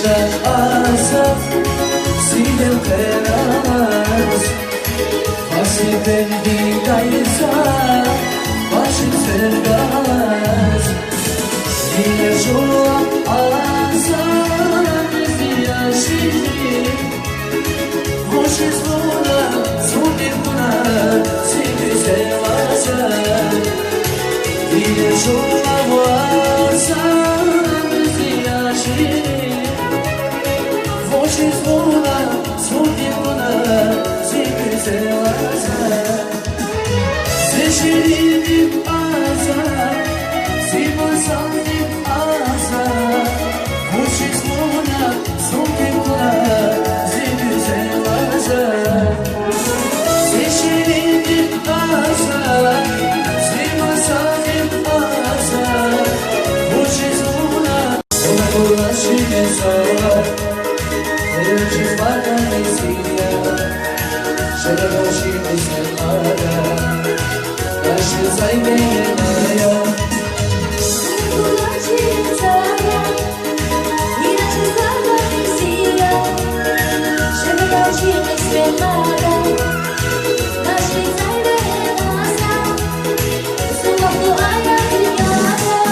asa Sidel keras Asi bendi kaisa Başı sergas Yine şu asa Zia şidri Hoşi zuna Zuni buna Sidi sevasa Yine şu asa Zia şidri Hoşi zuna Zuni buna Sidi sevasa Seşirim asa Simasandim asa Hoşi zuna Zuni buna Sidi sevasa Seşirim asa Simasandim asa Hoşi zuna Ona ulaşırsa Elçiz bana nesiya Şerevoşi meslemada Başı saymenaya Ulaşırsa İlaçız bana nesiya Şerevoşi meslemada Başı saymenaya Suvaktu ayat dünyada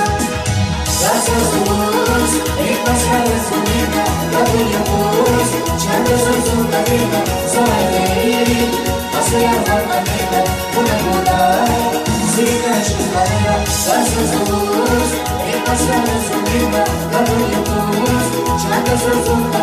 Rasasuz Ekmaslarız unida Yapıyoruz Çarpısın sultanına Soğanlayı Masaya varmanıyla Buna buna Sine şunlarına Rasasuz Ekmaslarız unida Yapıyoruz Çarpısın sultanına